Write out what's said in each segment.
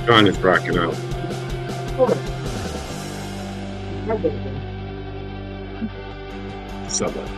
John is rocking out. Somewhat.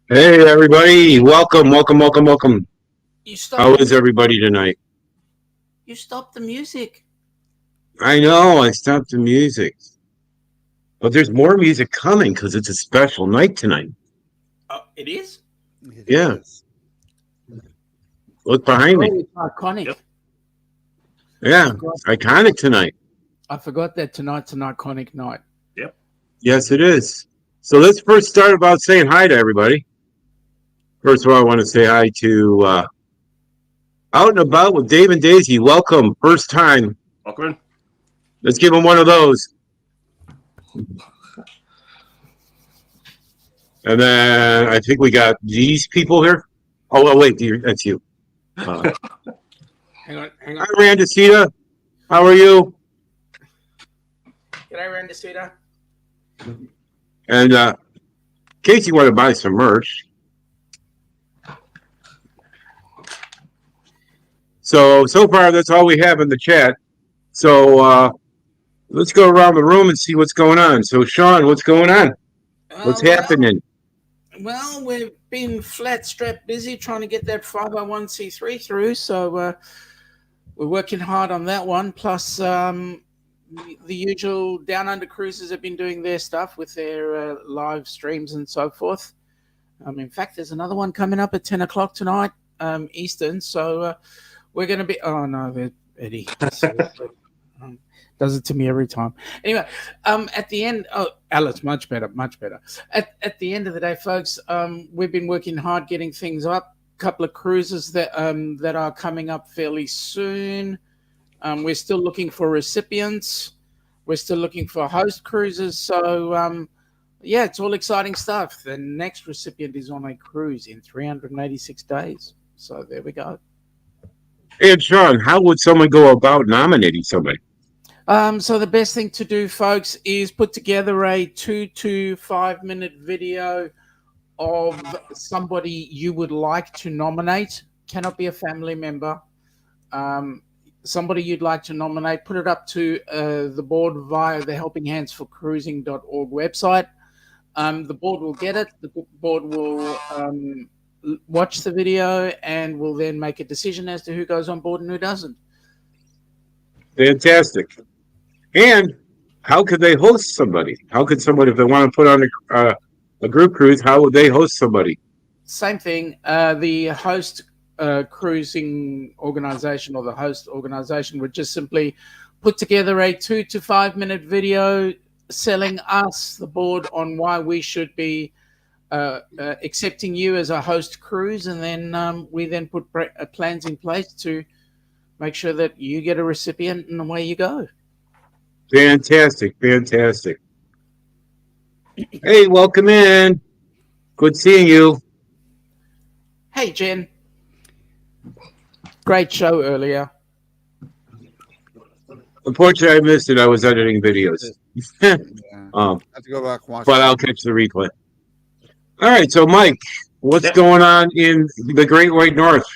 Hey everybody, welcome. How is everybody tonight? You stopped the music. I know, I stopped the music. But there's more music coming because it's a special night tonight. Oh, it is? Yeah. Look behind me. It's iconic. Yep. Yeah, iconic tonight. I forgot that tonight's an iconic night. Yep. Yes, it is. So let's first start about saying hi to everybody. First of all, I want to say hi to Out and About with Dave and Daisy. Welcome, first time. Welcome in. Let's give them one of those. And then I think we got these people here. Oh, well, wait, that's you. Hang on. Hi, Randacita. How are you? G'day, Randacita. And in case you want to buy some merch. So far, that's all we have in the chat. So let's go around the room and see what's going on. So, Sean, what's going on? What's happening? Well, we've been flat strapped busy trying to get that 501c3 through. So we're working hard on that one. Plus, the usual Down Under cruises have been doing their stuff with their live streams and so forth. In fact, there's another one coming up at 10 o'clock tonight, Eastern. So we're going to be... Oh, no, Eddie. Does it to me every time. Anyway, at the end... Oh, Alice, much better. At the end of the day, folks, we've been working hard getting things up. A couple of cruises that are coming up fairly soon. We're still looking for recipients. We're still looking for host cruises. So, yeah, it's all exciting stuff. The next recipient is on a cruise in 386 days. So there we go. And Sean, how would someone go about nominating somebody? So the best thing to do, folks, is put together a 2 to 5 minute video of somebody you would like to nominate. Cannot be a family member. Somebody you'd like to nominate. Put it up to the board via the helpinghandsforcruising.org website. The board will get it. The board will watch the video and will then make a decision as to who goes on board and who doesn't. Fantastic. And how could they host somebody? How could somebody, if they want to put on a group cruise, how would they host somebody? Same thing. The host cruising organization or the host organization would just simply put together a 2 to 5 minute video selling us, the board, on why we should be accepting you as a host cruise, and then we then put plans in place to make sure that you get a recipient and away you go. Fantastic. Hey, welcome in. Good seeing you. Hey, Jen. Great show earlier. Unfortunately, I missed it. I was editing videos. Yeah. um, I have to go back and watch but I'll catch the replay. All right, so Mike, what's going on in the Great White North?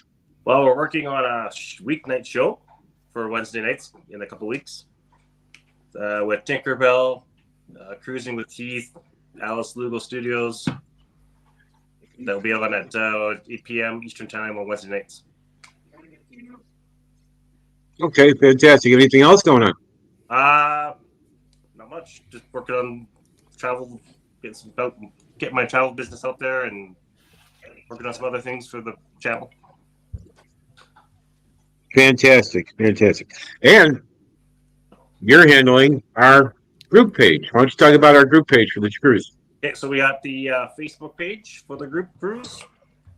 Well, we're working on a weeknight show for Wednesday nights in a couple weeks with Tinkerbell, Cruising with Keith, Alice Lugo Studios. They'll be on at 8 p.m. Eastern Time on Wednesday nights. Okay, fantastic. Anything else going on? Not much. Just working on travel, get my travel business out there, and working on some other things for the channel. Fantastic, fantastic. And you're handling our group page. Why don't you talk about our group page for the cruise? Okay, so we got the Facebook page for the group cruise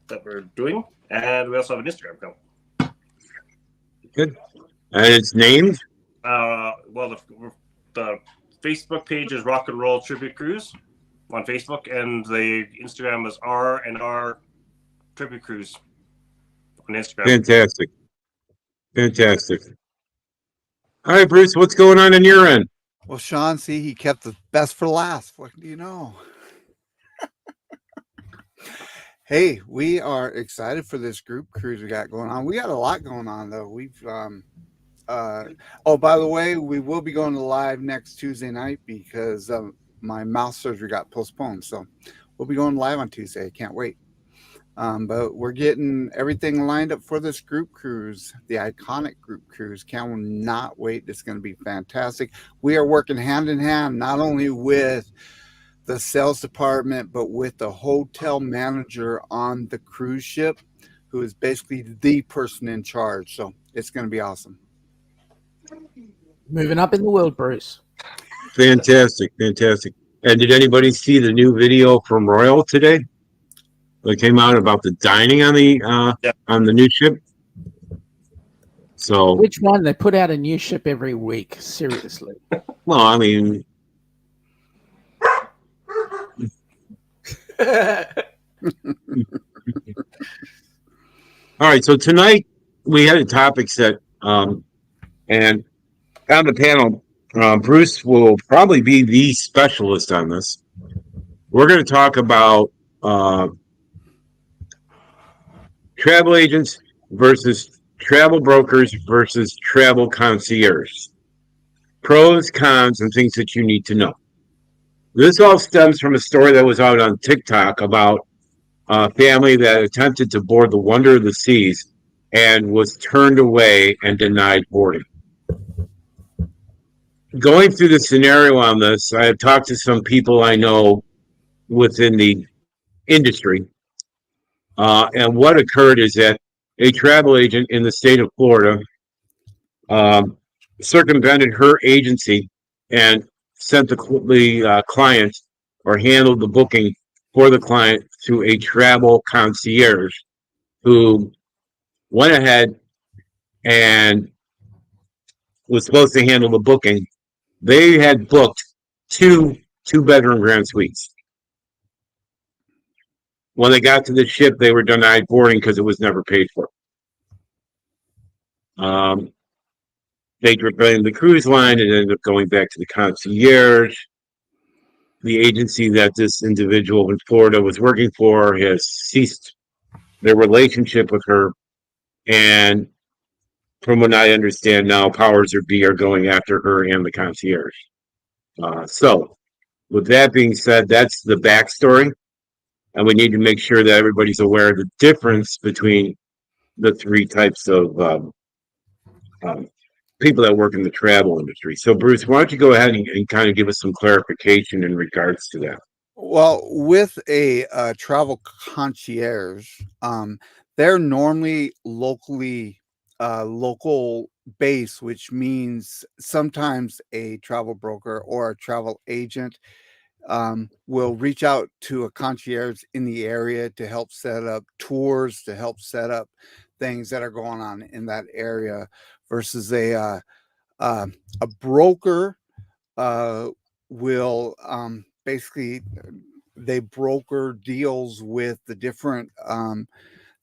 that we're doing, and we also have an Instagram account. Good. And it's named? Well, the Facebook page is RockNRolltributecruise on Facebook, and the Instagram is R&R Tribute Cruise on Instagram. Fantastic. Fantastic. All right, Bruce, what's going on in your end? Well, Sean, see, he kept the best for last. What do you know? Hey, we are excited for this group cruise we got going on. We got a lot going on, though. We've oh, by the way, we will be going to live next Tuesday night because my mouth surgery got postponed. So we'll be going live on Tuesday. Can't wait. But we're getting everything lined up for this group cruise, the iconic group cruise. Cannot wait. It's going to be fantastic. We are working hand in hand, not only with the sales department, but with the hotel manager on the cruise ship, who is basically the person in charge. So it's going to be awesome. Moving up in the world, Bruce. Fantastic, fantastic. And did anybody see the new video from Royal today? That came out about the dining on the new ship. So Which one? They put out a new ship every week. Seriously. Well, I mean, all right. So tonight we had a topic set, and on the panel, Bruce will probably be the specialist on this. We're going to talk about travel agents versus travel brokers versus travel concierge. Pros, cons, and things that you need to know. This all stems from a story that was out on TikTok about a family that attempted to board the Wonder of the Seas and was turned away and denied boarding. Going through the scenario on this, I have talked to some people I know within the industry. And what occurred is that a travel agent in the state of Florida circumvented her agency and sent the client or handled the booking for the client to a travel concierge who went ahead and was supposed to handle the booking. They had booked two bedroom grand suites. When they got to the ship, they were denied boarding because it was never paid for. They blamed the cruise line and ended up going back to the concierge. The agency that this individual in Florida was working for has ceased their relationship with her. And from what I understand now, powers that be are going after her and the concierge. So, with that being said, that's the backstory. And we need to make sure that everybody's aware of the difference between the three types of people that work in the travel industry. So, Bruce, why don't you go ahead and kind of give us some clarification in regards to that? Well, with a travel concierge, they're normally local base, which means sometimes a travel broker or a travel agent will reach out to a concierge in the area to help set up tours, to help set up things that are going on in that area, versus a broker will basically they broker deals with the different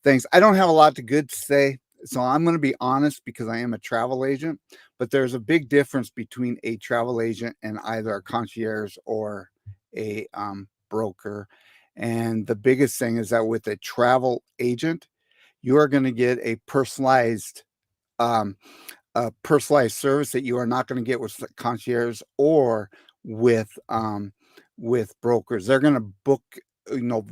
things. I don't have a lot to good to say, so I'm going to be honest because I am a travel agent. But there's a big difference between a travel agent and either a concierge or a broker. And the biggest thing is that with a travel agent, you are going to get a personalized service that you are not going to get with concierge or with brokers. They're going to book, you know,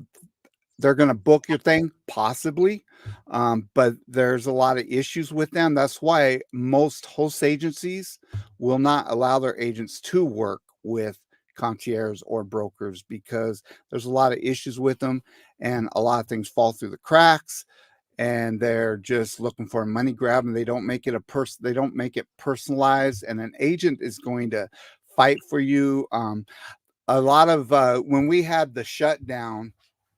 they're going to book your thing possibly, but there's a lot of issues with them. That's why most host agencies will not allow their agents to work with concierge or brokers because there's a lot of issues with them and a lot of things fall through the cracks, and they're just looking for a money grab, and they don't make it personalized, and an agent is going to fight for you. A lot of when we had the shutdown,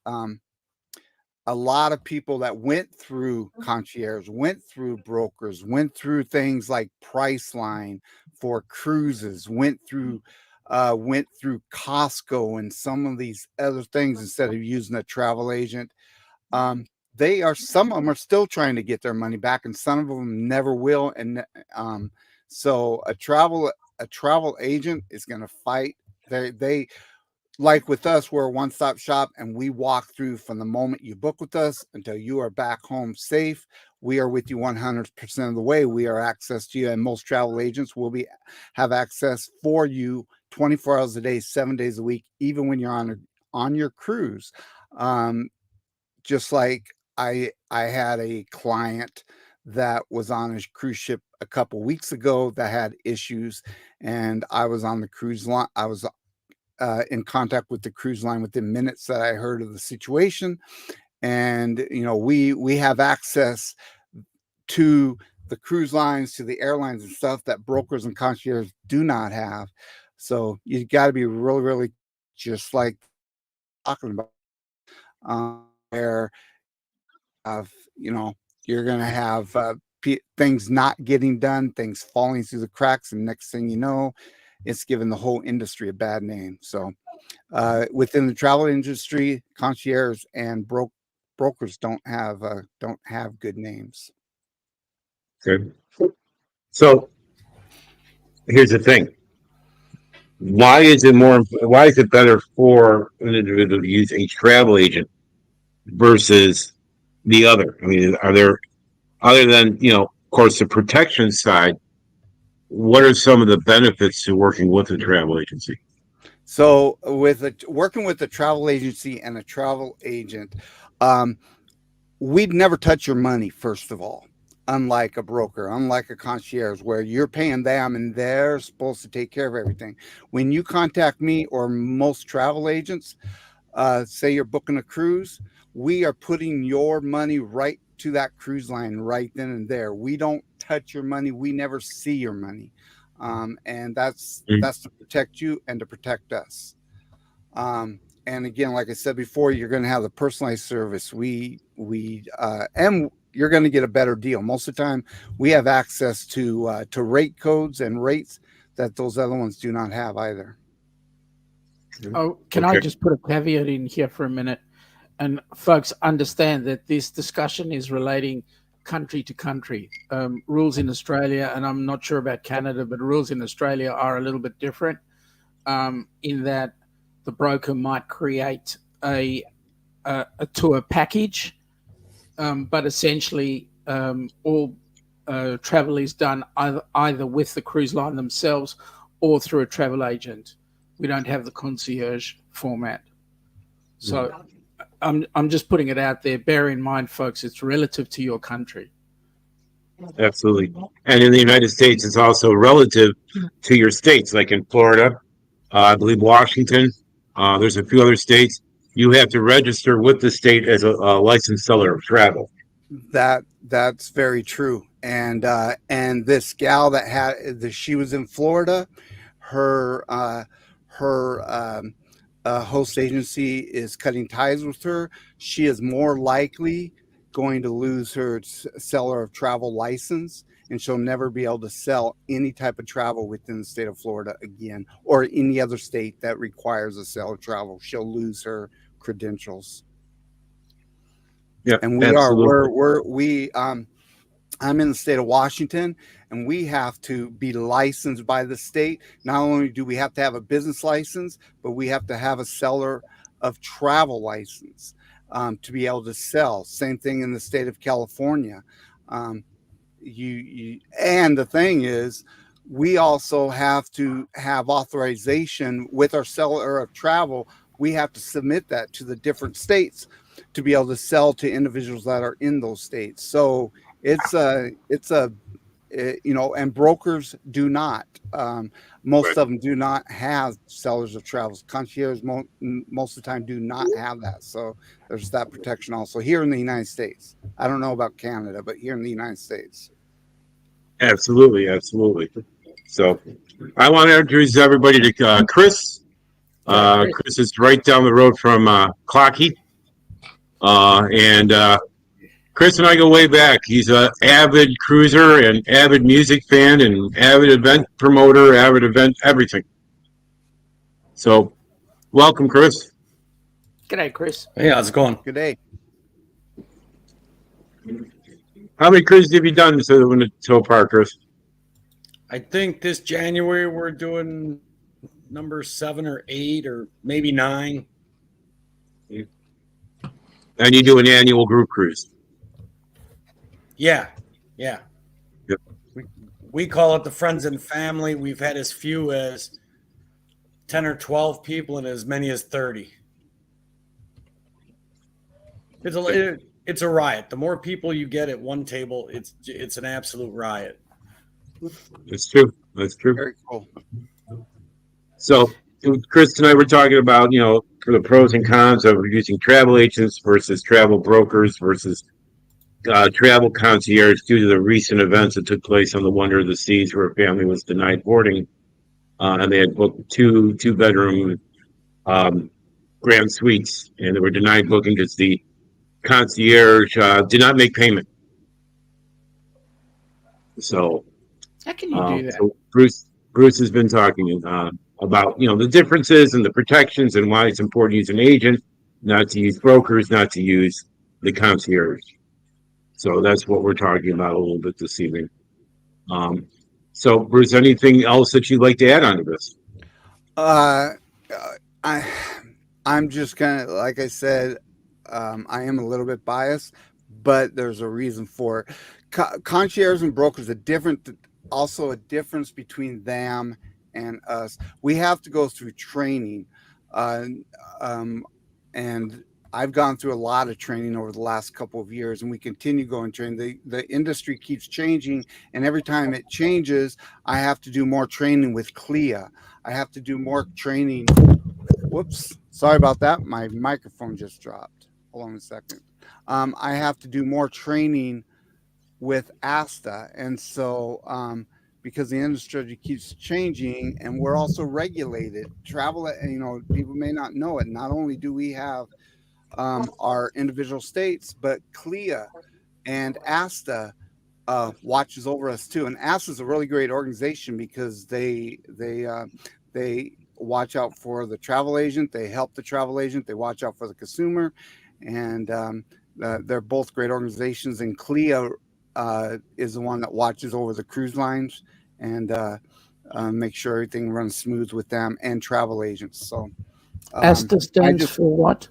a lot of people that went through concierge, went through brokers, went through things like Priceline for cruises, went through Costco and some of these other things instead of using a travel agent. Some of them are still trying to get their money back, and some of them never will. And so a travel agent is going to fight. They like with us, we're a one-stop shop, and we walk through from the moment you book with us until you are back home safe. We are with you 100% of the way. We are access to you, and most travel agents will have access for you 24 hours a day, 7 days a week, even when you're on your cruise. Just like I had a client that was on a cruise ship a couple weeks ago that had issues, and I was on the cruise line. I was in contact with the cruise line within minutes that I heard of the situation. And, you know, we have access to the cruise lines, to the airlines and stuff that brokers and concierge do not have. So you got to be really, really just like talking about where you know, you're going to have things not getting done, things falling through the cracks. And next thing you know, it's given the whole industry a bad name. So within the travel industry, concierge and brokers don't have good names. Okay. So here's the thing. Why is it better for an individual to use a travel agent versus the other? I mean, are there, other than, you know, of course, the protection side, what are some of the benefits to working with a travel agency? So working with a travel agency and a travel agent, we'd never touch your money, first of all, unlike a broker, unlike a concierge, where you're paying them and they're supposed to take care of everything. When you contact me or most travel agents, say you're booking a cruise, we are putting your money right to that cruise line right then and there. We don't touch your money. We never see your money. And that's to protect you and to protect us. And again, like I said before, you're going to have the personalized service. And you're going to get a better deal. Most of the time, we have access to rate codes and rates that those other ones do not have either. Oh, can I just put a caveat in here for a minute? And folks, understand that this discussion is relating country to country. Rules in Australia, and I'm not sure about Canada, but rules in Australia are a little bit different in that the broker might create a tour package, but essentially all travel is done either with the cruise line themselves or through a travel agent. We don't have the concierge format. So I'm just putting it out there. Bear in mind, folks, it's relative to your country. Absolutely. And in the United States, it's also relative to your states, like in Florida, I believe Washington. There's a few other states. You have to register with the state as a licensed seller of travel. That's very true. And this gal she was in Florida, her host agency is cutting ties with her. She is more likely going to lose her seller of travel license, and she'll never be able to sell any type of travel within the state of Florida again, or any other state that requires a sale of travel. She'll lose her credentials. Yeah, And we absolutely. I'm in the state of Washington, and we have to be licensed by the state. Not only do we have to have a business license, but we have to have a seller of travel license to be able to sell. Same thing in the state of California. And the thing is, we also have to have authorization with our seller of travel. We have to submit that to the different states to be able to sell to individuals that are in those states. So and brokers do not. Most of them do not have sellers of travels. Concierge most of the time do not have that. So there's that protection also here in the United States. I don't know about Canada, but here in the United States. Absolutely, absolutely. So I want to introduce everybody to Chris. Chris is right down the road from Clocky. And Chris and I go way back. He's an avid cruiser and avid music fan and avid event promoter, avid event everything. So welcome, Chris. G'day, Chris. Hey, how's it going? Good day. How many cruises have you done so far, Chris? I think this January we're doing number 7 or 8 or maybe 9. And you do an annual group cruise. Yeah. Yep. We call it the friends and family. We've had as few as 10 or 12 people and as many as 30. It's a riot. The more people you get at one table, it's an absolute riot. That's true. That's true. Very cool. So Chris and I were talking about, the pros and cons of using travel agents versus travel brokers versus travel concierge due to the recent events that took place on the Wonder of the Seas, where a family was denied boarding, and they had booked two bedroom grand suites, and they were denied booking because the concierge did not make payment. So How can you do that? So Bruce has been talking about the differences and the protections and why it's important to use an agent, not to use brokers, not to use the concierge. So that's what we're talking about a little bit this evening. So Bruce, anything else that you'd like to add on to this? I'm just kind of, like I said, I am a little bit biased, but there's a reason for it. Concierge and brokers are also a difference between them and us. We have to go through training, and I've gone through a lot of training over the last couple of years, and we continue going training. The industry keeps changing, and every time it changes, I have to do more training with CLIA. I have to do more training. Whoops, sorry about that. My microphone just dropped. Hold on a second. I have to do more training with ASTA, and so because the industry keeps changing, and we're also regulated. Travel, people may not know it. Not only do we have our individual states, but CLIA and ASTA watches over us too. And ASTA is a really great organization because they watch out for the travel agent. They help the travel agent. They watch out for the consumer, and they're both great organizations. And CLIA is the one that watches over the cruise lines and make sure everything runs smooth with them and travel agents. So ASTA stands for what?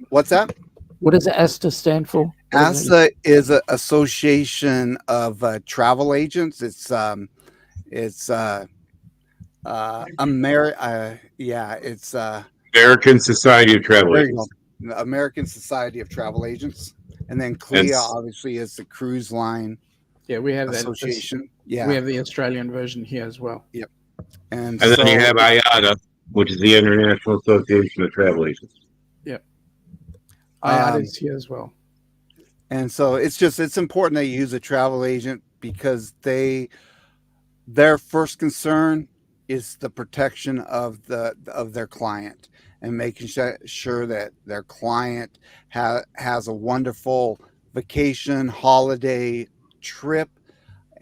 What's that? What does ASTA stand for? ASTA is an association of travel agents. It's American Society of Travel Agents. American Society of Travel Agents, and then CLIA obviously is the cruise line. Yeah, we have association. We have the Australian version here as well. Yep. And then you have IATA, which is the International Association of Travel Agents. Yep. IATA is here as well. And so it's important that you use a travel agent because their first concern is the protection of their client and making sure that their client has a wonderful vacation, holiday, trip,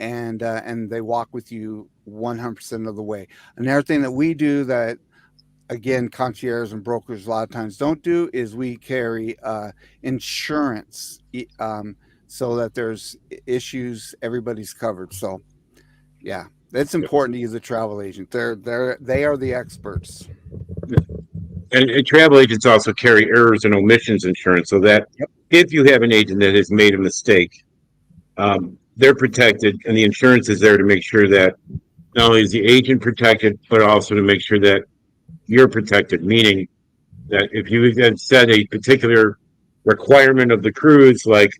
and they walk with you 100% of the way. Another thing that we do that, again, concierges and brokers a lot of times don't do is we carry insurance, so that there's issues, everybody's covered. So yeah, it's important to use a travel agent. They are the experts. And travel agents also carry errors and omissions insurance, so that if you have an agent that has made a mistake, they're protected, and the insurance is there to make sure that not only is the agent protected, but also to make sure that you're protected, meaning that if you had set a particular requirement of the cruise, like,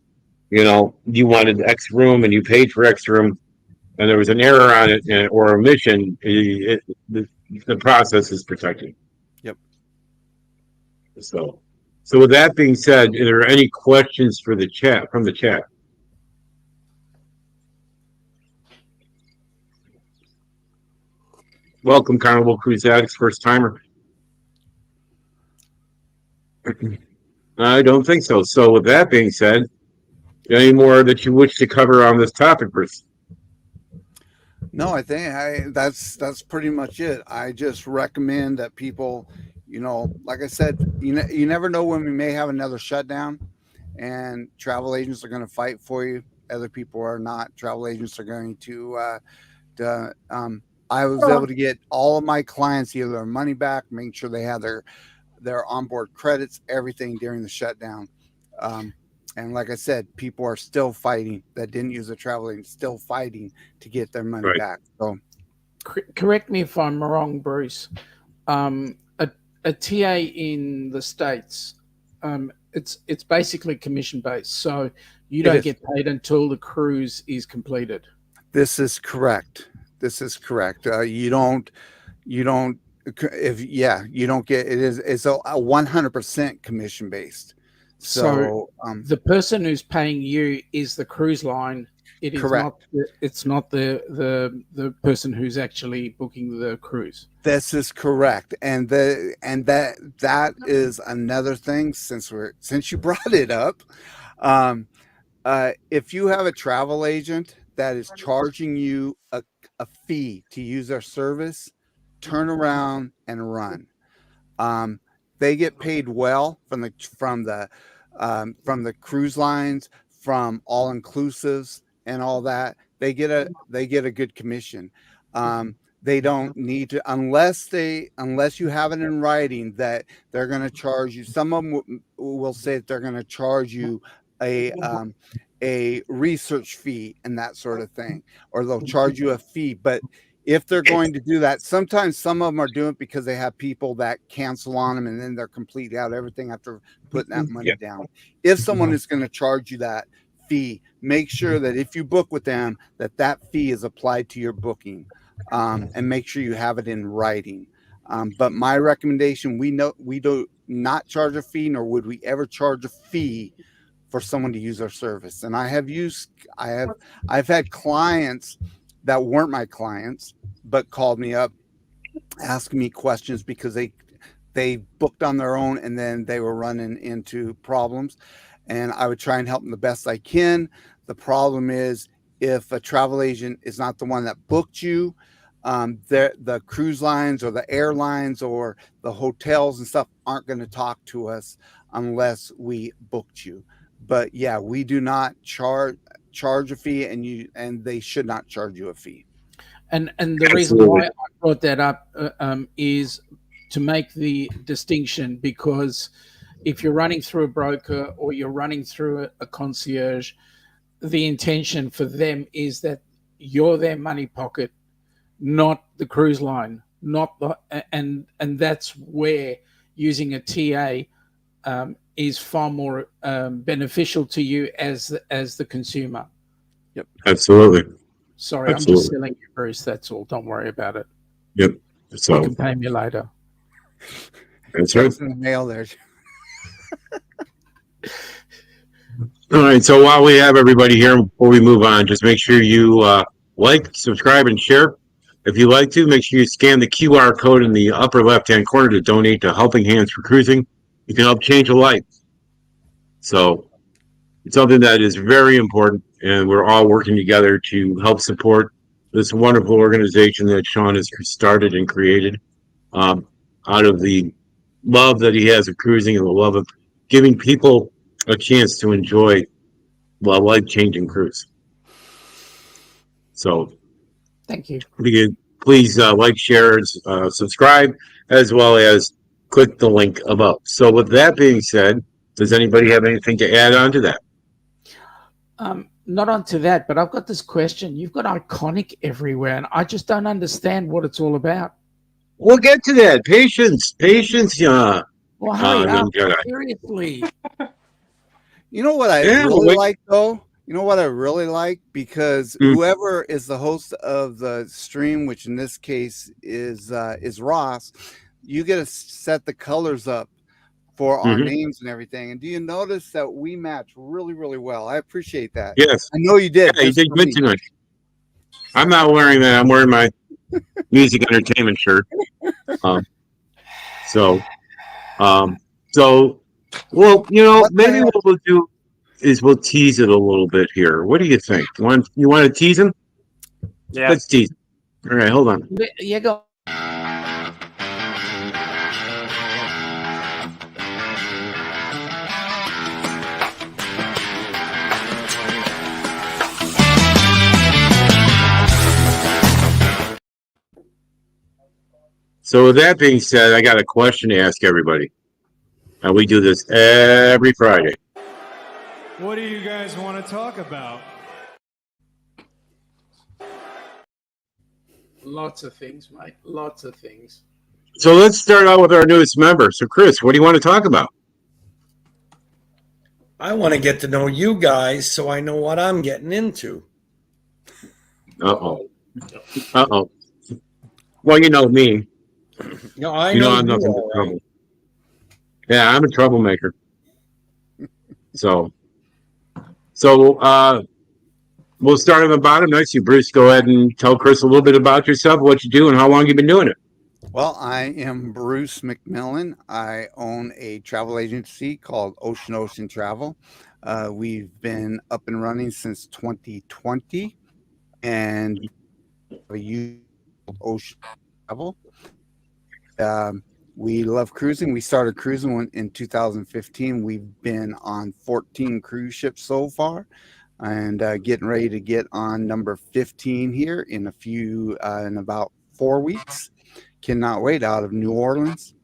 you wanted X room and you paid for X room, and there was an error on it or omission, the process is protected. Yep. So with that being said, are there any questions for the chat from the chat? Welcome, Carnival Cruise Addicts, first timer. I don't think so. So with that being said, any more that you wish to cover on this topic, Bruce? No, I think that's pretty much it. I just recommend that people, like I said, you never know when we may have another shutdown, and travel agents are going to fight for you. Other people are not. Travel agents are going to I was able to get all of my clients either their money back, making sure they have their onboard credits, everything during the shutdown. And like I said, people are still fighting that didn't use a travel agent, still fighting to get their money back. So, correct me if I'm wrong, Bruce. A TA in the States, it's basically commission based, so you don't get paid until the cruise is completed. This is correct. You don't get it. It's a 100% commission based. So the person who's paying you is the cruise line. It is correct. It's not the person who's actually booking the cruise. This is correct, and that is another thing. Since you brought it up, if you have a travel agent that is charging you a fee to use their service, turn around and run. They get paid well from the cruise lines, from all inclusives and all that. They get a good commission. They don't need to unless you have it in writing that they're going to charge you. Some of them will say that they're going to charge you a research fee and that sort of thing, or they'll charge you a fee. But if they're going to do that, sometimes some of them are doing it because they have people that cancel on them, and then they're completely out of everything after putting that money down. If someone is going to charge you that fee, make sure that if you book with them, that fee is applied to your booking, and make sure you have it in writing. But my recommendation, we do not charge a fee, nor would we ever charge a fee for someone to use our service. And I've had clients that weren't my clients, but called me up, asking me questions because they booked on their own, and then they were running into problems, and I would try and help them the best I can. The problem is, if a travel agent is not the one that booked you, the cruise lines or the airlines or the hotels and stuff aren't going to talk to us unless we booked you. But yeah, we do not charge a fee, and they should not charge you a fee. And the reason why I brought that up is to make the distinction, because if you're running through a broker or you're running through a concierge, the intention for them is that you're their money pocket, not the cruise line, and that's where using a TA is far more beneficial to you as the consumer. Yep, absolutely. Sorry, absolutely. I'm just selling you, Bruce. That's all. Don't worry about it. Yep. So you can pay me later. That's right. In the mail there. All right. So while we have everybody here, before we move on, just make sure you like, subscribe, and share. If you like to, make sure you scan the QR code in the upper left-hand corner to donate to Helping Hands for Cruising. You can help change a life. So something that is very important, and we're all working together to help support this wonderful organization that Sean has started and created, out of the love that he has of cruising and the love of giving people a chance to enjoy a life-changing cruise. So, Thank you. please like, share, subscribe, as well as click the link above. So, with that being said, does anybody have anything to add on to that? Not onto that, but I've got this question. You've got iconic everywhere, and I just don't understand what it's all about. We'll get to that. Patience, yeah. Well, hurry up. young Jedi. Seriously. You know what I really like, though? You know what I really like? Because whoever is the host of the stream, which in this case is Ross, you get to set the colors up for our names and everything. And do you notice that we match really, really well? I appreciate that. Yes. I know you did. Yeah, you did good tonight. I'm not wearing that. I'm wearing my music entertainment shirt. So, well, you know, maybe what we'll do is we'll tease it a little bit here. What do you think? You want to tease him? Yeah. Let's tease him. All right, hold on. Yeah, go. So with that being said, I got a question to ask everybody. And we do this every Friday. What do you guys want to talk about? Lots of things, mate. Lots of things. So let's start out with our newest member. So Chris, what do you want to talk about? I want to get to know you guys so I know what I'm getting into. Uh-oh. Well, you know me. No, I You know I'm nothing but trouble. Yeah, I'm a troublemaker. So we'll start on the bottom next. You, Bruce, go ahead and tell Chris a little bit about yourself, what you do, and how long you've been doing it. Well, I am Bruce McMillan. I own a travel agency called Ocean Travel. We've been up and running since 2020, and we use Ocean Travel. We love cruising. We started cruising in 2015. We've been on 14 cruise ships so far, and getting ready to get on number 15 here in about 4 weeks. Cannot wait, out of New Orleans.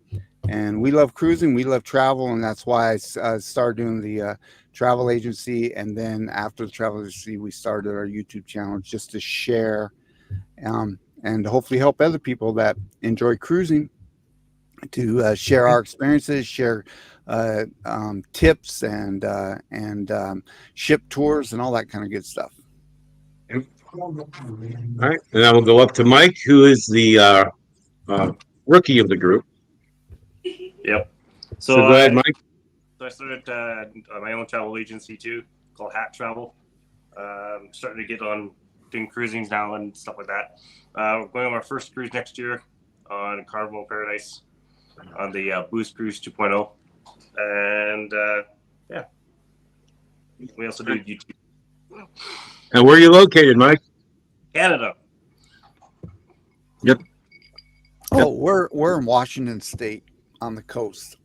And we love cruising. We love travel, and that's why I started doing the travel agency. And then after the travel agency, we started our YouTube channel just to share and hopefully help other people that enjoy cruising to share our experiences, share tips and ship tours and all that kind of good stuff. All right, and then we'll go up to Mike, who is the rookie of the group. Yep. So go ahead, Mike. So I started my own travel agency too, called Hat Travel. Starting to get on doing cruisings now and stuff like that. We're going on our first cruise next year on Carnival Paradise on the Boost Cruise 2.0. And yeah, we also do YouTube. And where are you located, Mike? Canada. Yep. Oh, we're in Washington State on the coast.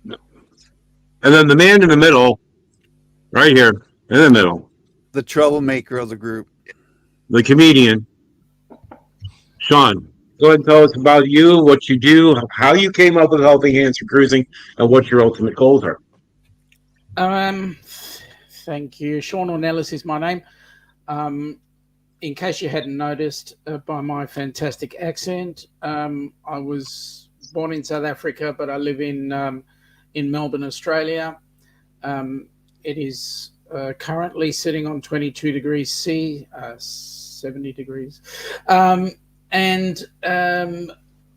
And then the man in the middle, right here in the middle, The troublemaker of the group. the comedian, Sean. Go ahead and tell us about you, what you do, how you came up with Helping Hands for Cruising, and what your ultimate goals are. Thank you. Sean Ornelas is my name. In case you hadn't noticed by my fantastic accent, I was born in South Africa, but I live in Melbourne, Australia. It is currently sitting on 22 degrees C, 70 degrees. And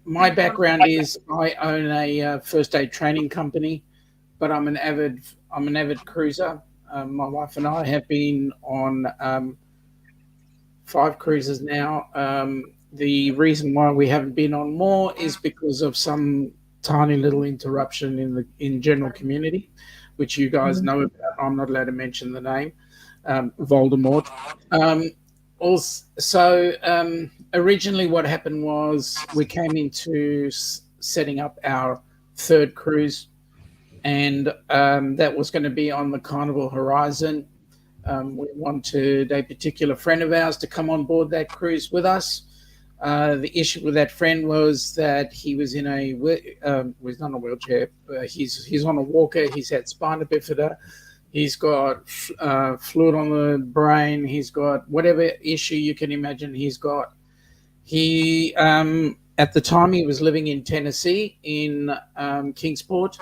my background is I own a first aid training company, but I'm an avid cruiser. My wife and I have been on 5 cruises now. The reason why we haven't been on more is because of some tiny little interruption in general community. which you guys know about. I'm not allowed to mention the name, Voldemort. Originally what happened was we came into setting up our third cruise, and that was going to be on the Carnival Horizon. We wanted a particular friend of ours to come on board that cruise with us. The issue with that friend was that he was in was not a wheelchair. He's on a walker. He's had spina bifida. He's got fluid on the brain. He's got whatever issue you can imagine he's got. He, at the time, he was living in Tennessee in Kingsport.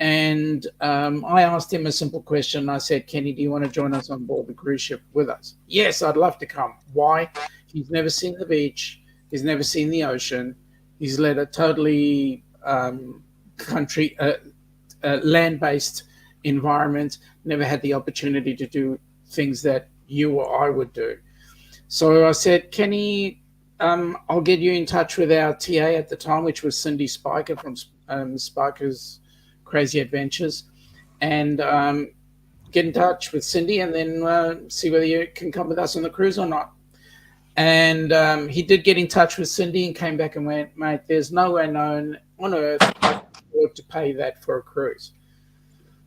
And I asked him a simple question. I said, Kenny, do you want to join us on board the cruise ship with us? Yes, I'd love to come. Why? He's never seen the beach. He's never seen the ocean. He's led a totally land-based environment, never had the opportunity to do things that you or I would do. So I said, Kenny, I'll get you in touch with our TA at the time, which was Cindy Spiker from Spiker's Crazy Adventures, and get in touch with Cindy and then see whether you can come with us on the cruise or not. And he did get in touch with Cindy and came back and went, mate, there's nowhere known on earth I can afford to pay that for a cruise.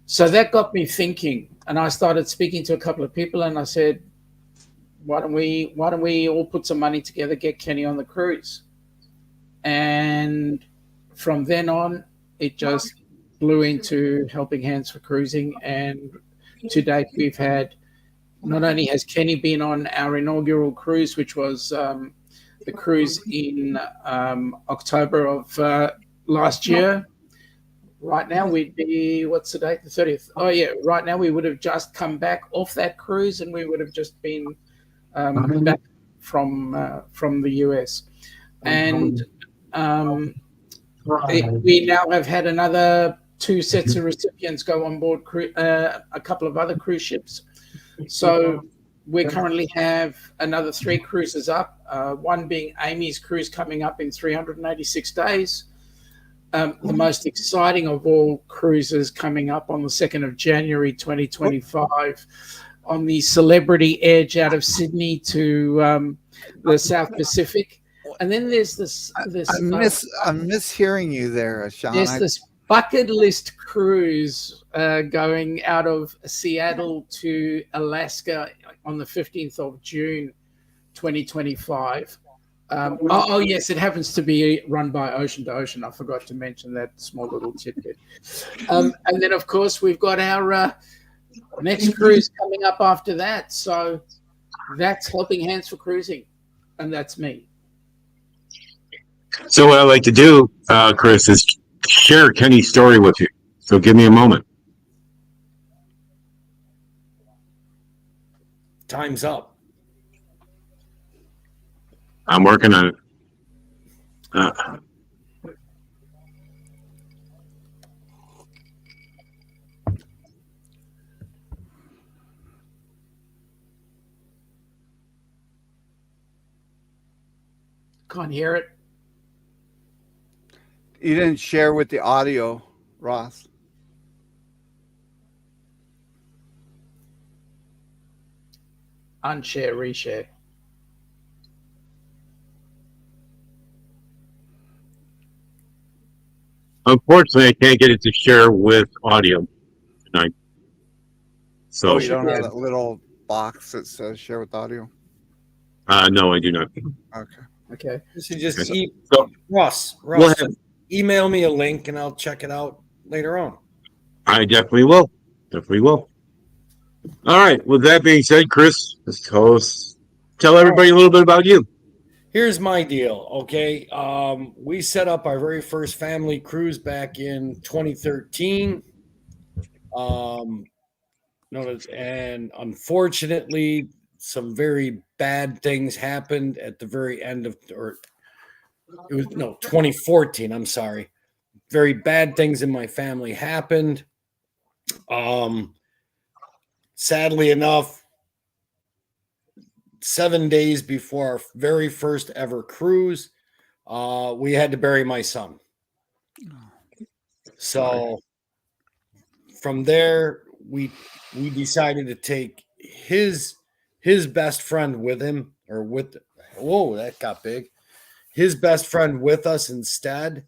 So that got me thinking, and I started speaking to a couple of people, and I said, why don't we all put some money together, get Kenny on the cruise? And from then on, it just blew into Helping Hands for Cruising. And to date, we've had, not only has Kenny been on our inaugural cruise, which was the cruise in October of last year. Right now, we'd be, what's the date? The 30th. Oh, yeah. Right now, we would have just come back off that cruise, and we would have just been back from the US. And we now have had another 2 sets of recipients go on board a couple of other cruise ships. So we currently have another 3 cruises up, one being Amy's cruise coming up in 386 days. The most exciting of all cruises coming up on the 2nd of January 2025 on the Celebrity Edge out of Sydney to the South Pacific. And then there's this I miss hearing you there, Sean. There's this bucket list cruise going out of Seattle to Alaska on the 15th of June 2025. Yes, it happens to be run by Ocean to Ocean. I forgot to mention that small little tidbit. And then, of course, we've got our next cruise coming up after that. So that's Helping Hands for Cruising, and that's me. So what I like to do, Chris, is share Kenny's story with you. So give me a moment. Time's up. I'm working on it. Can't hear it. You didn't share with the audio, Ross. Unshare, reshare. Unfortunately, I can't get it to share with audio tonight. So You don't have that little box that says share with audio? no, I do not. Okay. You should just So Ross, we'll have, email me a link and I'll check it out later on. I definitely will. Definitely will. All right. With that being said, Chris, let's tell everybody a little bit about you. Here's my deal, okay? We set up our very first family cruise back in 2013. And unfortunately, some very bad things happened at the very end of, 2014. I'm sorry. Very bad things in my family happened. Sadly enough, 7 days before our very first ever cruise, we had to bury my son. So from there, we decided to take his best friend with him, or with, whoa, that got big. His best friend with us instead.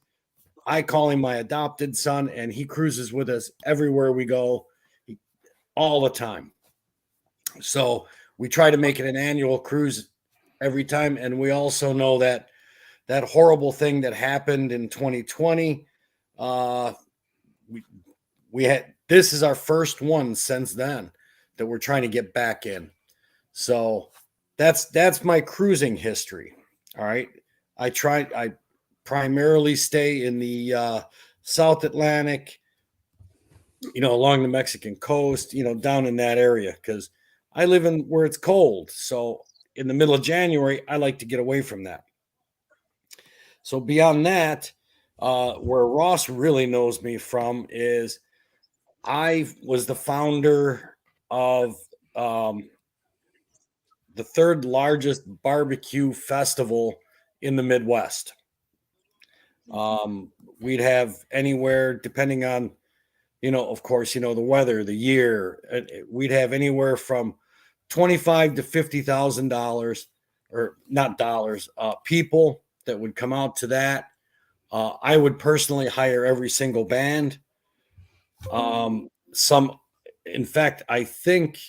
I call him my adopted son, and he cruises with us everywhere we go, all the time. So we try to make it an annual cruise every time. And we also know that horrible thing that happened in 2020, we had, this is our first one since then that we're trying to get back in. So that's my cruising history. All right. I primarily stay in the South Atlantic, along the Mexican coast, down in that area, because I live in where it's cold. So in the middle of January, I like to get away from that. So beyond that, where Ross really knows me from is I was the founder of the third largest barbecue festival in the Midwest. We'd have anywhere, depending on, of course, the weather, the year, we'd have anywhere from $25,000 to $50,000, or not dollars, people that would come out to that. I would personally hire every single band. In fact, I think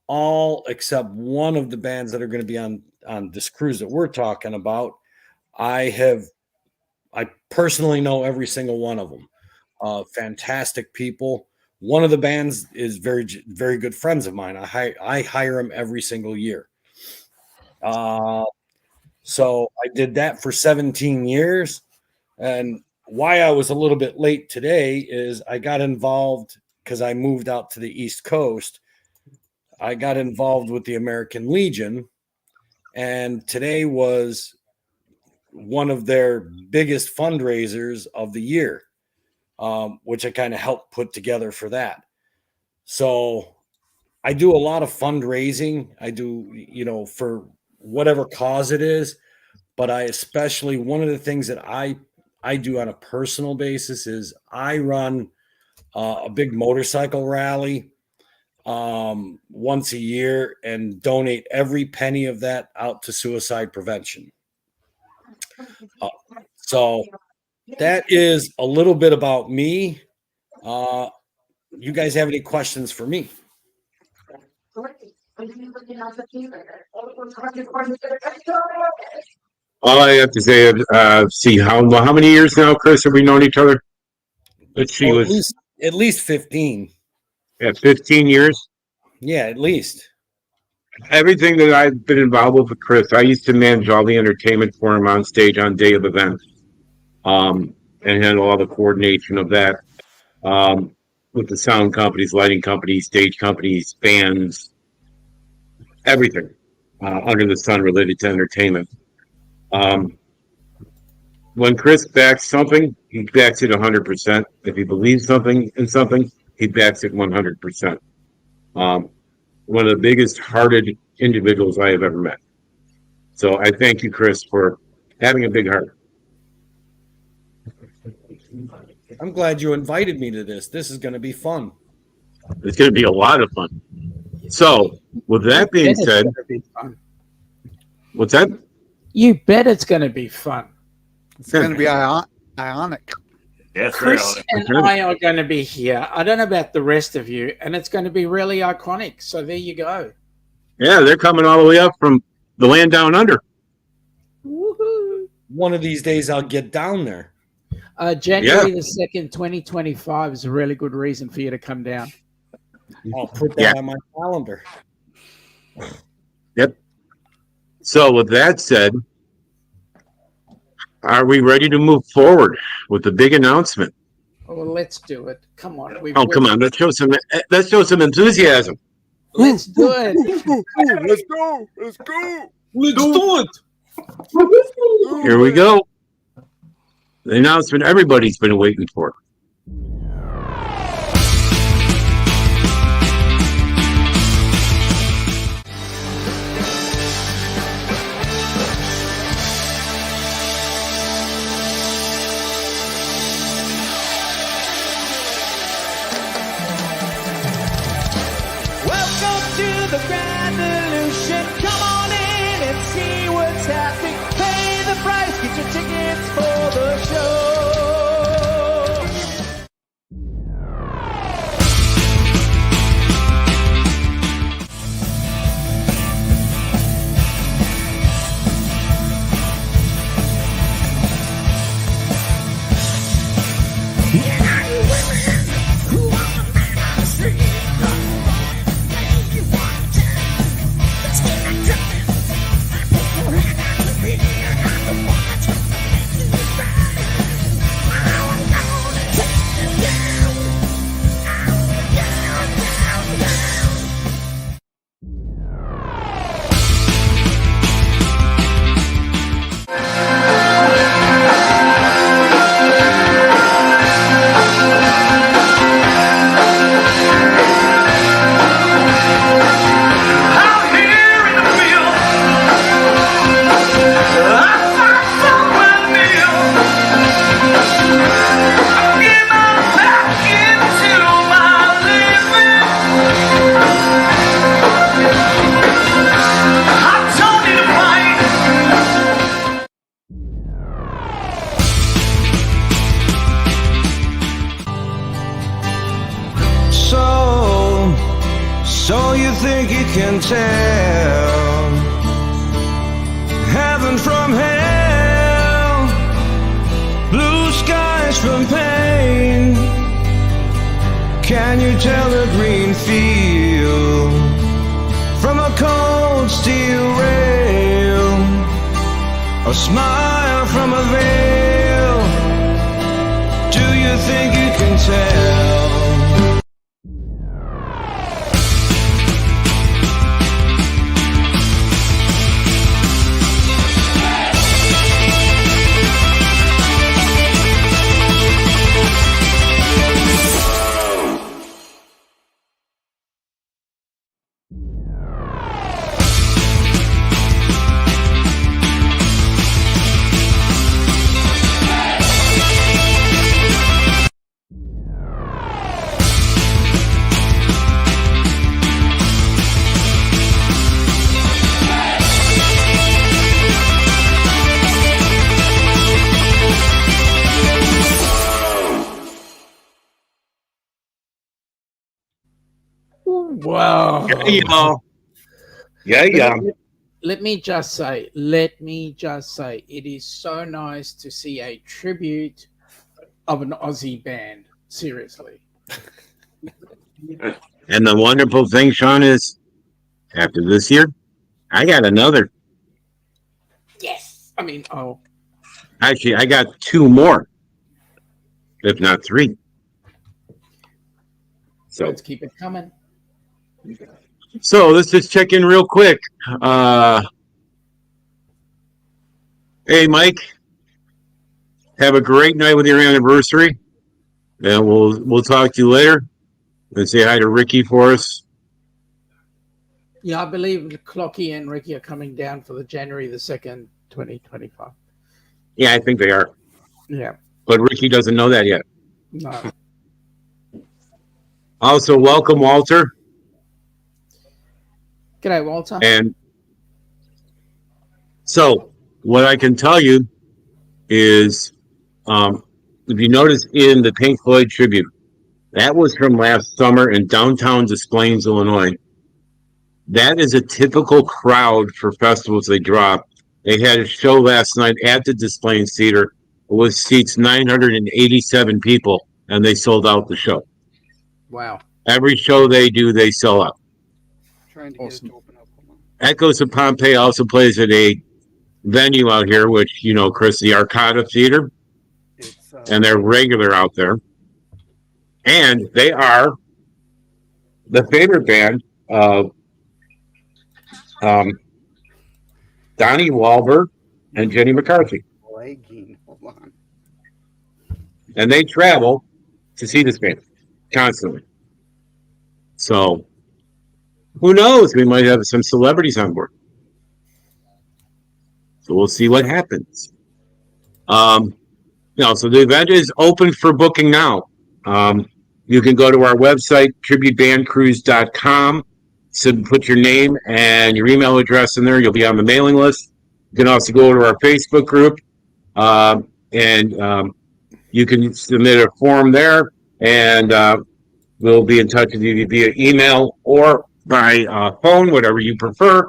all except one of the bands that are going to be on this cruise that we're talking about, I personally know every single one of them. Fantastic people. One of the bands is very, very good friends of mine. I hire them every single year. So I did that for 17 years. And why I was a little bit late today is I got involved because I moved out to the East Coast. I got involved with the American Legion, and today was one of their biggest fundraisers of the year, which I kind of helped put together for that. So I do a lot of fundraising. I do, for whatever cause it is, but I especially, one of the things that I do on a personal basis is I run a big motorcycle rally once a year and donate every penny of that out to suicide prevention. So that is a little bit about me. You guys have any questions for me? All I have to say is, see how many years now, Chris, have we known each other? Let's see, at least 15. Yeah, 15 years. Yeah, at least. Everything that I've been involved with Chris, I used to manage all the entertainment for him on stage on day of events, and handle all the coordination of that, with the sound companies, lighting companies, stage companies, bands, everything under the sun related to entertainment. When Chris backs something, he backs it 100%. If he believes in something, he backs it 100%. One of the biggest hearted individuals I have ever met. So I thank you, Chris, for having a big heart. I'm glad you invited me to this. This is going to be fun. It's going to be a lot of fun. So, with that being said, what's that? You bet it's going to be fun. It's going to be ionic. Yeah, Chris and I are going to be here. I don't know about the rest of you, and it's going to be really iconic. So there you go. Yeah, they're coming all the way up from the land down under. Woohoo. One of these days I'll get down there. January the 2nd, 2025 is a really good reason for you to come down. I'll put that on my calendar. Yep. So with that said, are we ready to move forward with the big announcement? Oh, well, let's do it. Come on. Come on. Let's show some enthusiasm. Let's do it. Let's go. Let's go. Let's do it. Here we go. The announcement everybody's been waiting for. think you can tell heaven from hell, blue skies from pain? Can you tell a green field from a cold steel rail, a smile from a veil? Do you think you can tell? Wow. Yeah. Let me just say, it is so nice to see a tribute of an Aussie band. Seriously. And the wonderful thing, Sean, is after this year, I got another. Yes. I mean, Actually, I got 2 more, if not 3. So let's keep it coming. So let's just check in real quick. Hey, Mike, have a great night with your anniversary, and we'll talk to you later. And say hi to Ricky for us. Yeah, I believe Clocky and Ricky are coming down for the January the 2nd, 2025. Yeah, I think they are, Yeah. but Ricky doesn't know that yet. No. Also, welcome, Walter. G'day, Walter. And so, what I can tell you is, if you notice in the Pink Floyd tribute, that was from last summer in downtown Des Plaines, Illinois. That is a typical crowd for festivals they drop. They had a show last night at the Des Plaines Theater. It was seats 987 people, and they sold out the show. Wow. Every show they do, they sell out. Trying to Awesome. get it to open up. Echoes of Pompeii also plays at a venue out here, which, you know, Chris, the Arcada Theater, It's, and they're regular out there. And they are the favorite band of Donnie Wahlberg and Jenny McCarthy. lagging. Hold on. And they travel to see this band constantly. So who knows? We might have some celebrities on board. So we'll see what happens. So the event is open for booking now. You can go to our website, tributebandcruise.com. So put your name and your email address in there. You'll be on the mailing list. You can also go to our Facebook group, and you can submit a form there, and we'll be in touch with you via email or by phone, whatever you prefer,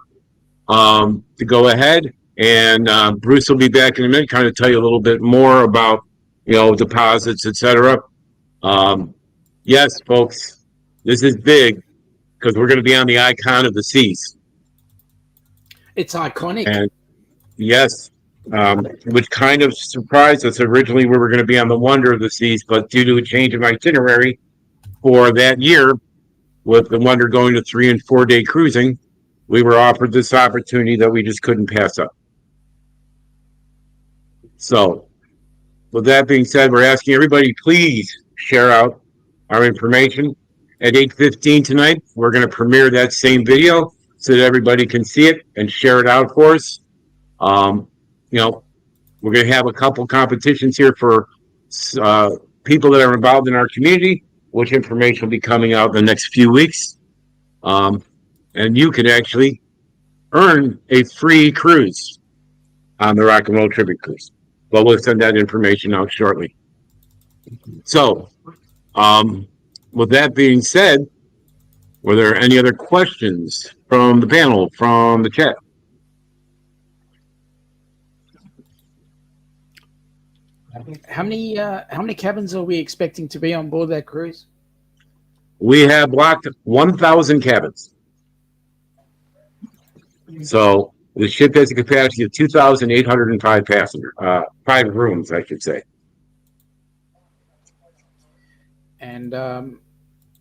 to go ahead. And Bruce will be back in a minute, kind of tell you a little bit more about, deposits, etc. Yes, folks, this is big because we're going to be on the Iconoftheseas. It's iconic. And yes, which kind of surprised us. Originally, we were going to be on the Wonder of the Seas, but due to a change of itinerary for that year, with the Wonder going to 3 and 4 day cruising, we were offered this opportunity that we just couldn't pass up. So, with that being said, we're asking everybody, please share out our information. At 8:15 tonight, we're going to premiere that same video so that everybody can see it and share it out for us. We're going to have a couple competitions here for people that are involved in our community, which information will be coming out in the next few weeks. And you can actually earn a free cruise on the Rock and Roll Tribute Cruise. But we'll send that information out shortly. So, with that being said, Were there any other questions from the panel, from the chat? How many cabins are we expecting to be on board that cruise? We have blocked 1,000 cabins. So the ship has a capacity of 2,805 passengers, 5 rooms, I should say. And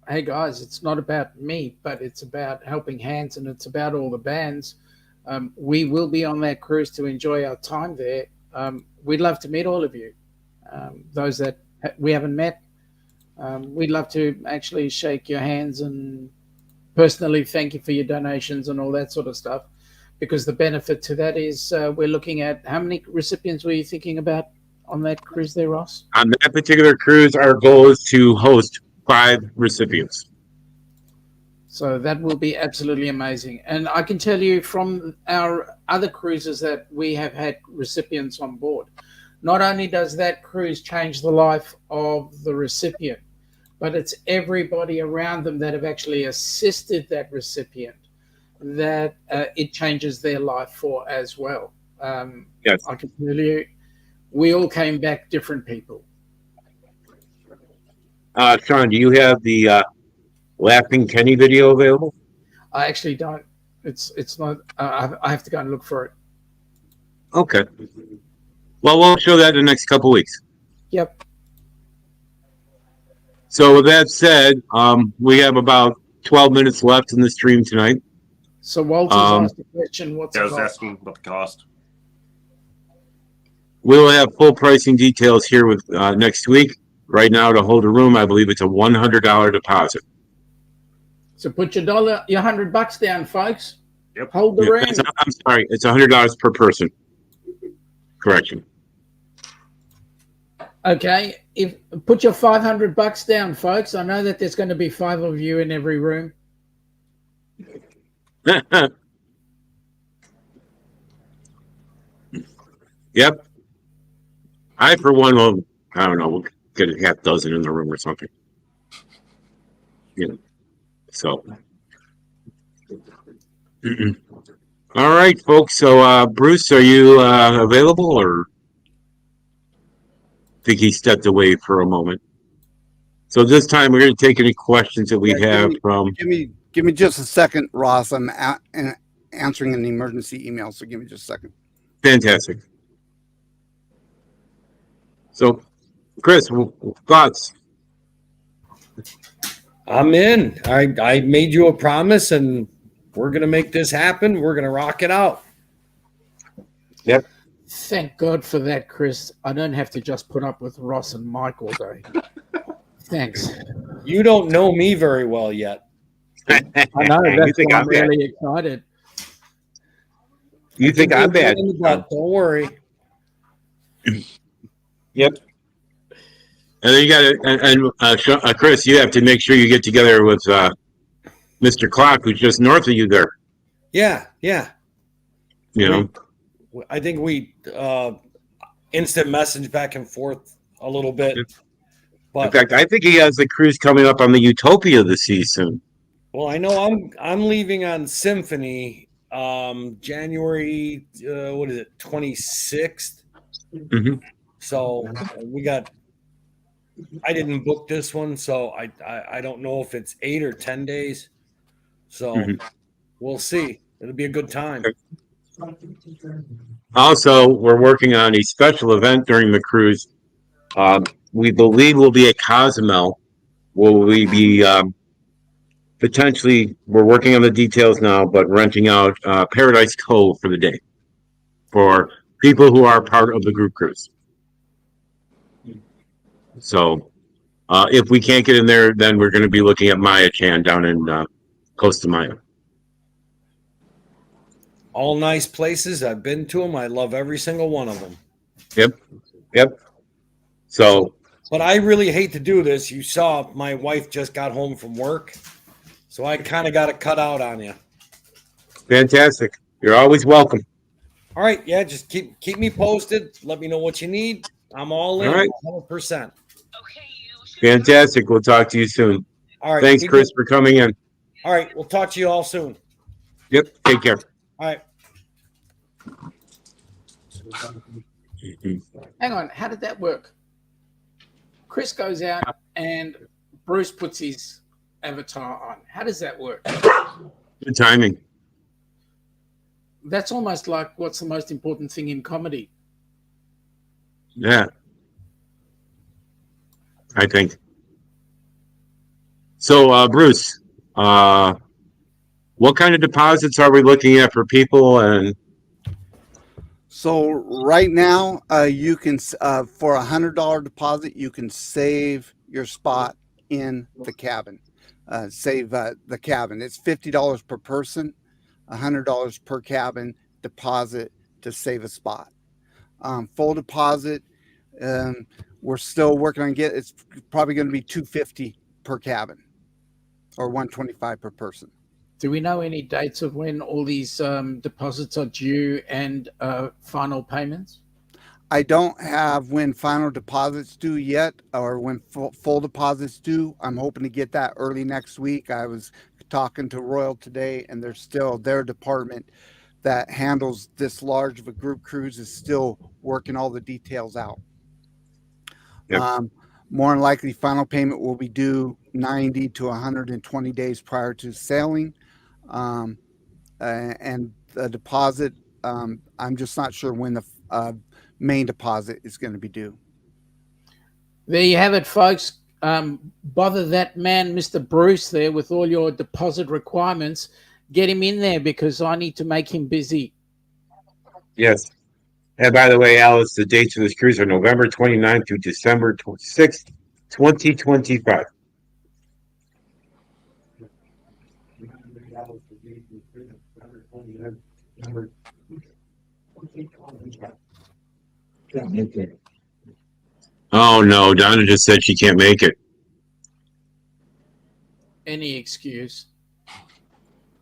hey guys, it's not about me, but it's about helping hands, and it's about all the bands. We will be on that cruise to enjoy our time there. We'd love to meet all of you. Those that we haven't met, we'd love to actually shake your hands and personally thank you for your donations and all that sort of stuff, because the benefit to that is we're looking at how many recipients were you thinking about on that cruise there, Ross? On that particular cruise, our goal is to host 5 recipients. So that will be absolutely amazing. And I can tell you from our other cruises that we have had recipients on board, not only does that cruise change the life of the recipient, but it's everybody around them that have actually assisted that recipient that it changes their life for as well. Yes. I can tell you, we all came back different people. Sean, do you have the Laughing Kenny video available? I actually don't. It's not. I have to go and look for it. Okay. Well, we'll show that in the next couple weeks. Yep. So with that said, we have about 12 minutes left in the stream tonight. So Walter's asked the question, what's I the was cost? asking about the cost. We'll have full pricing details here with next week. Right now, to hold a room, I believe it's a $100 deposit. So put your $100 down, folks. Yep. Hold the Yeah, room. I'm sorry, it's $100 per person. Correction. Okay, put your $500 down, folks. I know that there's going to be 5 of you in every room. Yep. I, for one, will, I don't know, we'll get a half dozen in the room or something. You know, so. All right, folks. So, Bruce, are you available, or? I think he stepped away for a moment. So this time we're going to take any questions that we have from. Give me just a second, Ross. I'm answering an emergency email, so give me just a second. Fantastic. So, Chris, thoughts? I'm in. I made you a promise, and we're going to make this happen. We're going to rock it out. Yep. Thank God for that, Chris. I don't have to just put up with Ross and Mike all day. Thanks. You don't know me very well yet. I know, that's why I'm really excited. You think I'm bad? Don't worry. Yep. And then you got to, and Chris, you have to make sure you get together with Mr. Clock, who's just north of you there. Yeah. You know, I think we instant message back and forth a little bit. But, in fact, I think he has the cruise coming up on the Utopia of the Sea soon. well, I know I'm leaving on Symphony January 26th. Mm-hmm. So I didn't book this one, so I don't know if it's 8 or 10 days. So we'll see. It'll be a good time. Also, we're working on a special event during the cruise. We believe will be at Cozumel. Will we be potentially? We're working on the details now, but renting out Paradise Cove for the day for people who are part of the group cruise. So, if we can't get in there, then we're going to be looking at Maya Chan down in Costa Maya. All nice places. I've been to them. I love every single one of them. Yep. So, but I really hate to do this. You saw my wife just got home from work, so I kind of got to cut out on you. Fantastic. You're always welcome. All right. Yeah, just keep me posted. Let me know what you need. I'm all in. All right. 100%. Fantastic. We'll talk to you soon. All right. Thanks, Chris, for coming in. All right. We'll talk to you all soon. Yep. Take care. All right. Hang on, how did that work? Chris goes out and Bruce puts his avatar on. How does that work? Good timing. That's almost like what's the most important thing in comedy. Yeah. I think. So, Bruce, what kind of deposits are we looking at for people? And So right now, you can for $100 deposit, you can save your spot in the cabin. Save the cabin. It's $50 per person, $100 per cabin deposit to save a spot. Full deposit, we're still working on it's probably going to be $250 per cabin, or $125 per person. Do we know any dates of when all these deposits are due and final payments? I don't have when final deposits due yet, or when full deposits due. I'm hoping to get that early next week. I was talking to Royal today, and they're still, their department that handles this large of a group cruise is still working all the details out. Yep. More than likely, final payment will be due 90 to 120 days prior to sailing. And the deposit, I'm just not sure when the main deposit is going to be due. There you have it, folks. Bother that man, Mr. Bruce, there with all your deposit requirements. Get him in there because I need to make him busy. yes. And by the way, Alice, the dates of this cruise are November 29th through December 6th, 2025. Oh no, Donna just said she can't make it. Any excuse.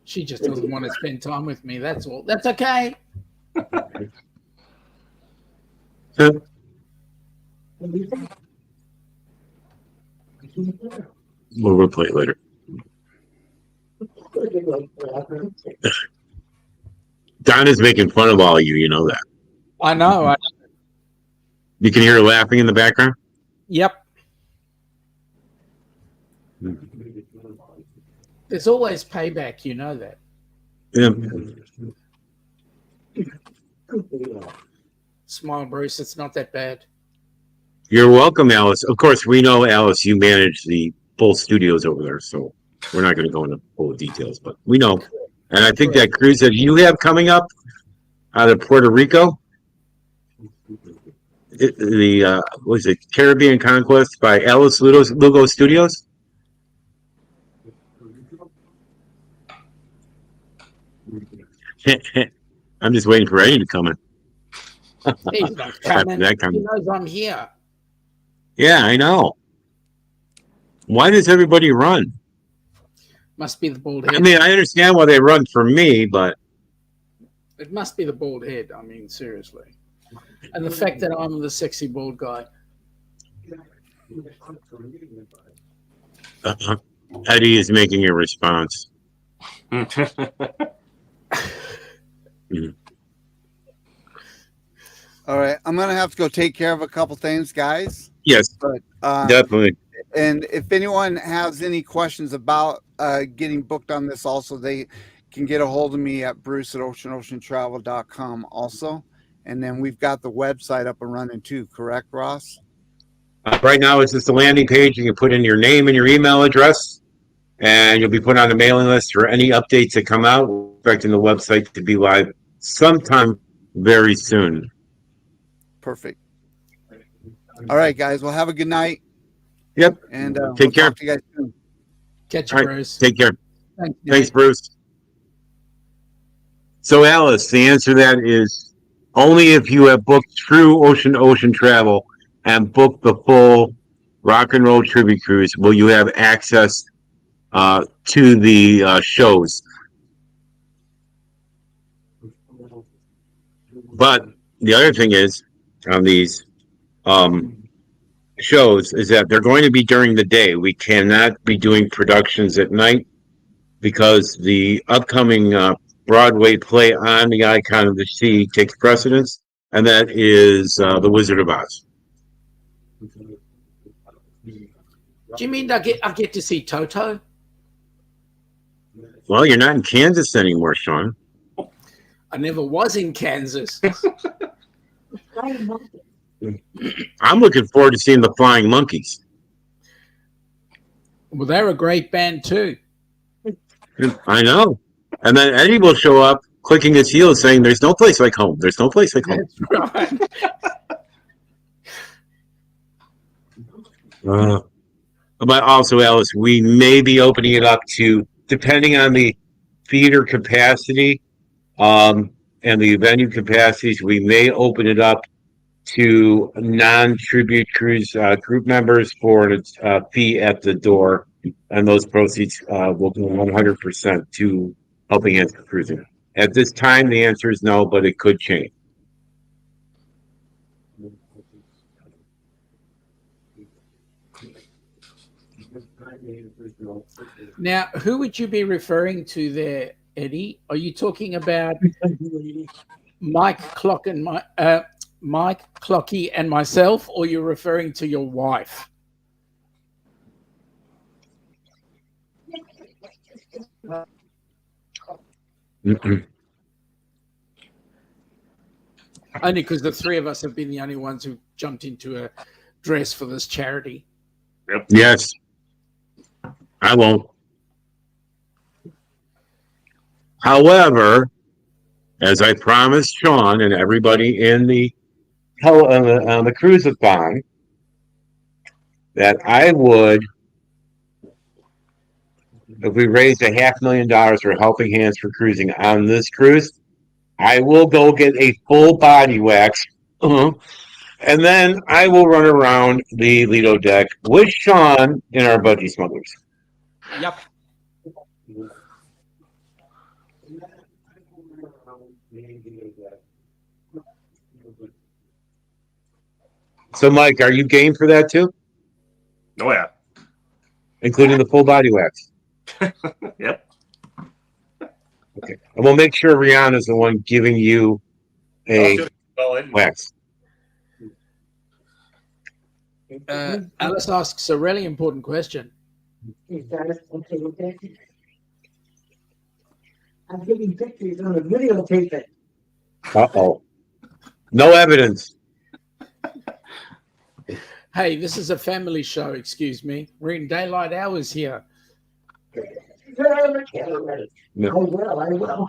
She just doesn't want to spend time with me. That's all. That's okay. Huh? We'll replay it later. Donna's making fun of all you know that. I know. You can hear her laughing in the background? Yep. There's always payback. You know that. Yeah. Smile, Bruce. It's not that bad. You're welcome, Alice. Of course, we know, Alice, you manage the full studios over there, so we're not going to go into full details, but we know. And I think that cruise that you have coming up out of Puerto Rico, what is it, Caribbean Conquest by Alice Lugo Studios? I'm just waiting for Eddie to come in. He's not coming. He knows I'm here. Yeah, I know. Why does everybody run? Must be the bald head. I mean, I understand why they run for me, but it must be the bald head. I mean, seriously. And the fact that I'm the sexy bald guy. Eddie is making a response. All right, I'm gonna have to go take care of a couple things, guys. Yes, But definitely. and if anyone has any questions about getting booked on this, also they can get a hold of me at bruce@oceanoceantravel.com also. And then we've got the website up and running too, correct, Ross? Right now, it's just a landing page. You can put in your name and your email address, and you'll be put on the mailing list for any updates that come out. We're expecting the website to be live sometime very soon. Perfect. All right, guys. Well, have a good night. Yep. And Take care. talk to you guys soon. Catch you, All right. Bruce. Take care. Thanks, Thanks, Bruce. So, Alice, the answer to that is only if you have booked through Ocean Travel and booked the full Rock and Roll Tribute Cruise will you have access to the shows. But the other thing is on these shows is that they're going to be during the day. We cannot be doing productions at night because the upcoming Broadway play on the Icon of the Sea takes precedence, and that is The Wizard of Oz. Do you mean I get to see Toto? Well, you're not in Kansas anymore, Sean. I never was in Kansas. I'm looking forward to seeing the Flying Monkeys. Well, they're a great band too. I know. And then Eddie will show up clicking his heels saying, "There's no place like home. There's no place like home." That's right. But also, Alice, we may be opening it up to, depending on the theater capacity and the venue capacities, we may open it up to non-tribute cruise group members for a fee at the door, and those proceeds will go 100% to helping Hands for Cruising. At this time, the answer is no, but it could change. Now, who would you be referring to there, Eddie? Are you talking about Mike Clocky and myself, or you're referring to your wife? Only because the three of us have been the only ones who jumped into a dress for this charity. Yep. Yes. I won't. However, as I promised Sean and everybody in the cruise-a-thon, that I would, if we raised $500,000 for Helping Hands for Cruising on this cruise, I will go get a full body wax, and then I will run around the Lido deck with Sean and our budgie smugglers. Yep. So, Mike, are you game for that too? Oh yeah. Including the full body wax? Yep. Okay. And we'll make sure Rheanna is the one giving you a wax. Alice asks a really important question. I'm getting pictures on the videotape it. Uh-oh. No evidence. Hey, this is a family show, excuse me. We're in daylight hours here. No. I will.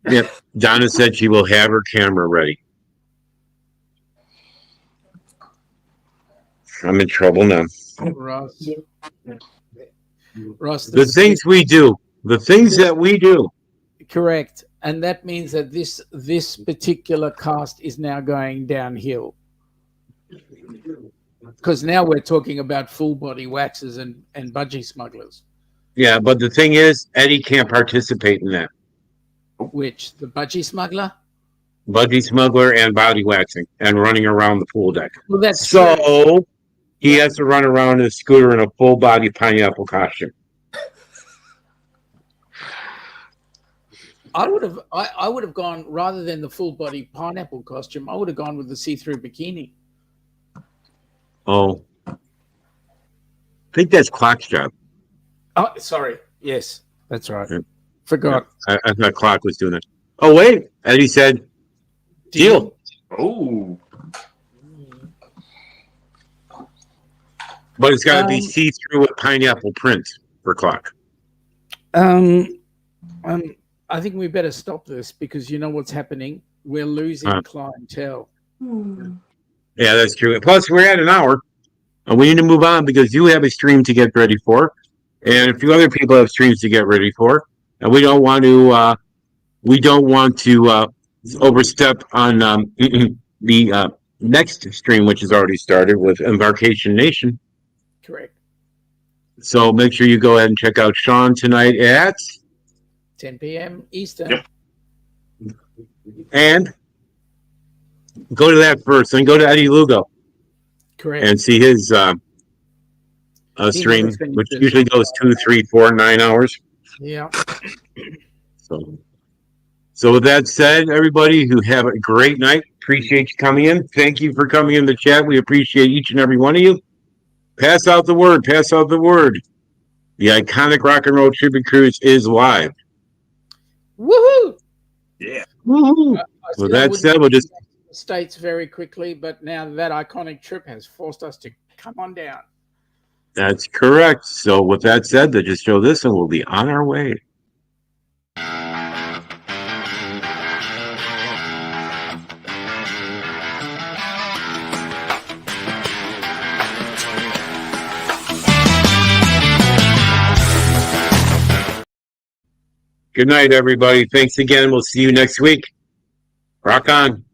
Yep. Donna said she will have her camera ready. I'm in trouble now. Ross. Ross, The things we do. The things that we do. correct. And that means that this particular cast is now going downhill. Because now we're talking about full body waxes and budgie smugglers. Yeah, but the thing is, Eddie can't participate in that. Which? The budgie smuggler? Budgie smuggler and body waxing and running around the pool deck. Well, that's So true. he has to run around in a scooter in a full body pineapple costume. I would have gone, rather than the full body pineapple costume, I would have gone with the see-through bikini. Oh. I think that's Clock's job. Oh, sorry. Yes, that's right. Yeah. Forgot. I thought Clock was doing it. Oh, wait. Eddie said, deal. Oh. But it's got to be see-through with pineapple print for Clock. I think we better stop this because you know what's happening. We're losing clientele. Yeah, that's true. Plus, we're at an hour, and we need to move on because you have a stream to get ready for, and a few other people have streams to get ready for, and we don't want to overstep on the next stream, which has already started with Embarkation Nation. Correct. So make sure you go ahead and check out Sean tonight at 10 p.m. Eastern. Yep. And go to that first, then go to Eddie Lugo Correct. and see his stream, which usually goes 2, 3, 4, 9 hours. Yeah. So with that said, everybody who have a great night. Appreciate you coming in. Thank you for coming in the chat. We appreciate each and every one of you. Pass out the word. Pass out the word. The iconic rock and roll tribute cruise is live. Woohoo! Yeah. Woo-hoo. I With that wouldn't said, we'll just go back to the States very quickly, but now that iconic trip has forced us to come on down. that's correct. So with that said, to just show this and we'll be on our way. Good night, everybody. Thanks again. We'll see you next week. Rock on.